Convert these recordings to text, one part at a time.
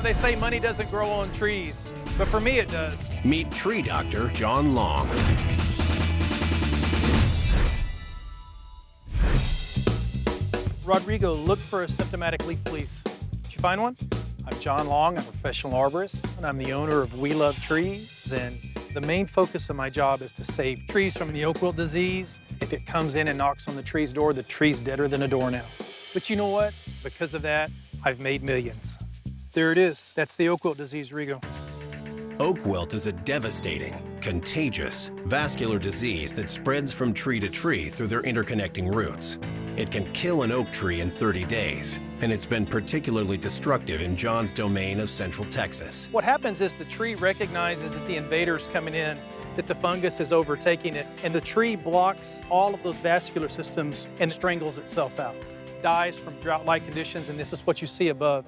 They say money doesn't grow on trees, but for me it does. Meet tree doctor Jon Long. Rodrigo, look for a symptomatic leaf fleece. Did you find one? I'm Jon Long, I'm a professional arborist, and I'm the owner of We Love Trees, and the main focus of my job is to save trees from the oak wilt disease. If it comes in and knocks on the tree's door, the tree's deader than a doornail. But you know what? Because of that, I've made millions. There it is. That's the oak wilt disease, Rigo. Oak wilt is a devastating, contagious, vascular disease that spreads from tree to tree through their interconnecting roots. It can kill an oak tree in 30 days, and it's been particularly destructive in Jon's domain of Central Texas. What happens is the tree recognizes that the invader's coming in, that the fungus is overtaking it, and the tree blocks all of those vascular systems and strangles itself out. Dies from drought-like conditions, and this is what you see above.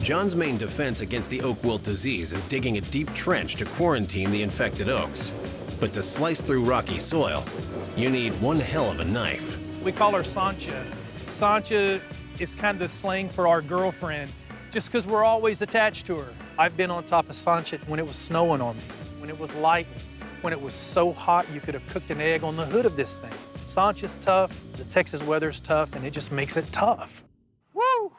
Jon's main defense against the oak wilt disease is digging a deep trench to quarantine the infected oaks. But to slice through rocky soil, you need one hell of a knife. We call her Sancha. Sancha is kind of the slang for our girlfriend, just because we're always attached to her. I've been on top of Sancha when it was snowing on me, when it was lightning, when it was so hot you could have cooked an egg on the hood of this thing. Sancha's tough, the Texas weather's tough, and it just makes it tough. Woo!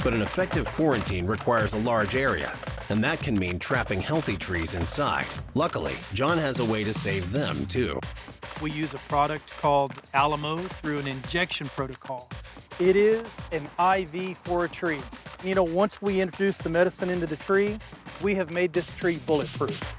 But an effective quarantine requires a large area, and that can mean trapping healthy trees inside. Luckily, Jon has a way to save them, too. We use a product called Alamo through an injection protocol. It is an IV for a tree. You know, once we introduce the medicine into the tree, we have made this tree bulletproof.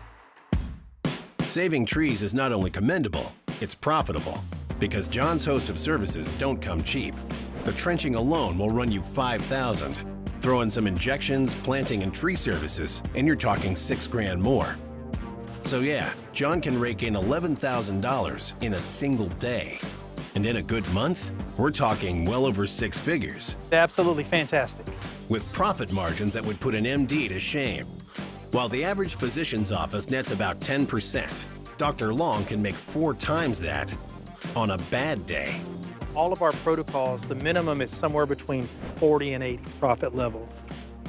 Saving trees is not only commendable, it's profitable, because Jon's host of services don't come cheap. The trenching alone will run you $5,000. Throw in some injections, planting, and tree services, and you're talking $6 grand more. So yeah, Jon can rake in $11,000 in a single day. And in a good month, we're talking well over 6 figures. Absolutely fantastic. With profit margins that would put an MD to shame. While the average physician's office nets about 10%, Dr. Long can make 4 times that on a bad day. All of our protocols, the minimum is somewhere between 40 and 80 profit level.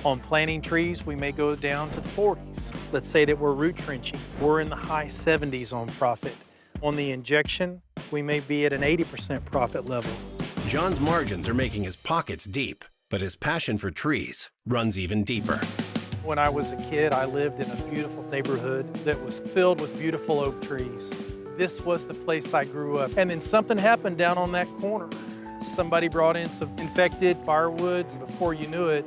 On planting trees, we may go down to the 40s. Let's say that we're root trenching. We're in the high 70s on profit. On the injection, we may be at an 80% profit level. Jon's margins are making his pockets deep, but his passion for trees runs even deeper. When I was a kid, I lived in a beautiful neighborhood that was filled with beautiful oak trees. This was the place I grew up. And then something happened down on that corner. Somebody brought in some infected firewoods. Before you knew it,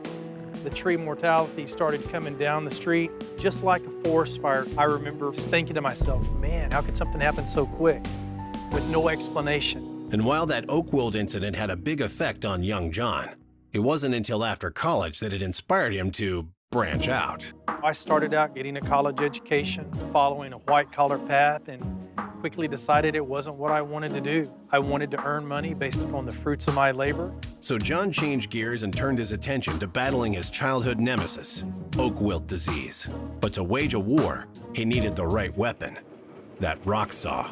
the tree mortality started coming down the street, just like a forest fire. I remember just thinking to myself, man, how could something happen so quick with no explanation? And while that oak wilt incident had a big effect on young Jon, it wasn't until after college that it inspired him to branch out. I started out getting a college education, following a white-collar path, and quickly decided it wasn't what I wanted to do. I wanted to earn money based upon the fruits of my labor. So Jon changed gears and turned his attention to battling his childhood nemesis, oak wilt disease. But to wage a war, he needed the right weapon, that rock saw.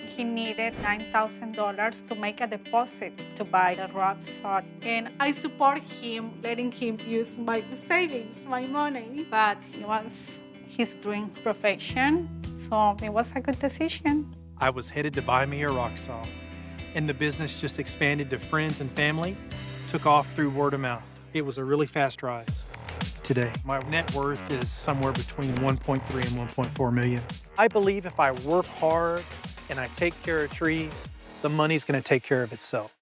He needed $9,000 to make a deposit to buy the rock saw. And I support him, letting him use my savings, my money. But he wants his dream profession, so it was a good decision. I was headed to buy me a rock saw, and the business just expanded to friends and family, took off through word of mouth. It was a really fast rise. Today, my net worth is somewhere between 1.3 and 1.4 million. I believe if I work hard and I take care of trees, the money's going to take care of itself.